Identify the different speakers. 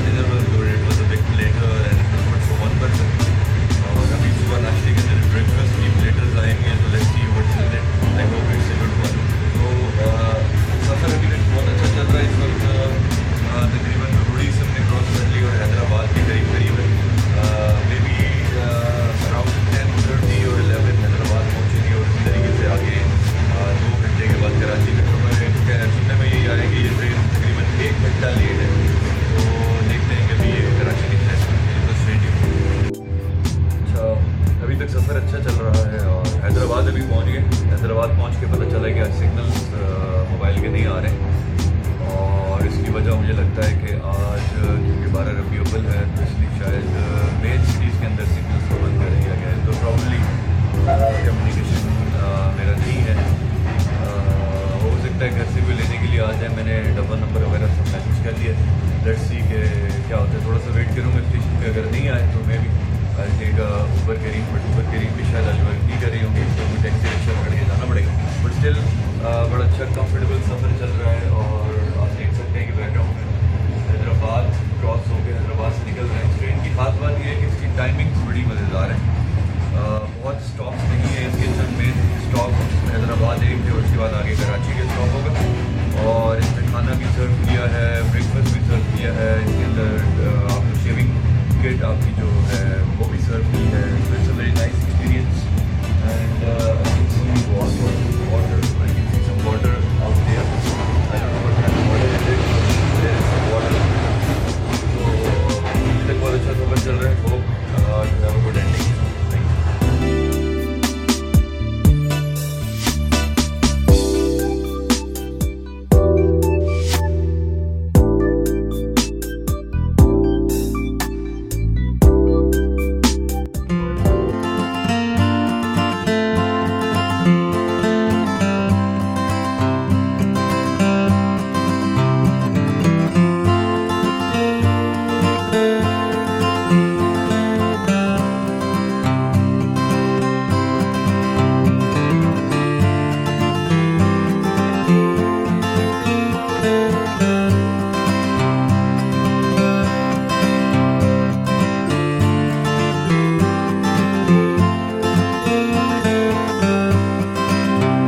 Speaker 1: dinner was good. It was a bit later and it was good for one person. और अभी सुबह नाश्ते के अंदर ब्रेकफास्ट की प्लेटर्स आएंगे तो let's see what's in it. I hope it's a good one. तो सफ़र अभी तक बहुत अच्छा चल रहा है. इस वक्त तकरीबन रोडी से हमने क्रॉस कर ली और हैदराबाद के करीब करीब है. मे बी अराउंड 10:30 और 11 हैदराबाद पहुँचेंगे और इसी तरीके से आगे 2 घंटे के बाद कराची में. तो सुनने में यही आया कि ये ट्रेन तकरीबन 1 घंटा लेट है. तो देखते हैं कि अभी ये कराची निकले तो स्टेडियम. अच्छा, अभी तक सफ़र अच्छा चल रहा है और हैदराबाद अभी पहुंच गए. हैदराबाद पहुंच के पता चला कि आज सिग्नल्स मोबाइल के नहीं आ रहे और इसकी वजह मुझे लगता है कि आज क्योंकि 12 रबी अव्वल है तो इसलिए शायद मेन सिटीज़ के अंदर सिग्नल्स को बंद कर दिया गया है. तो प्रॉब्ली कम्युनिकेशन मेरा नहीं है. हो सकता है घर से भी लेने के लिए आ जाए. मैंने डबल नंबर वगैरह सब मैसेज कर दिया. लेट्स सी के क्या होता है. थोड़ा सा वेट करूँगा स्टेशन पे. अगर नहीं आए तो मैं भी एक ऊबर करीम बट ऊबर करीम भी शायद आज वर्क नहीं कर रही होंगी तो मुझे टैक्सी रिक्शा पकड़ के जाना पड़ेगा. बट स्टिल बड़ा अच्छा कंफर्टेबल सफ़र चल रहा है. और आप देख सकते हैं कि बैकग्राउंड में हैदराबाद क्रॉस होकर हैदराबाद से निकल रहे हैं. ट्रेन की खास बात यह है कि इसकी टाइमिंग्स बड़ी मज़ेदार है. बहुत स्टॉप्स नहीं है इसके. चंद मेन स्टॉप हैदराबाद एक है और उसके बाद आगे कराची के स्टॉप होगा. और इसमें खाना भी सर्व किया है, ब्रेकफास्ट भी सर्व किया है. इसके अंदर आपको शेविंग किट आपकी जो है वो भी सर्व की है. तो इट्स अ वेरी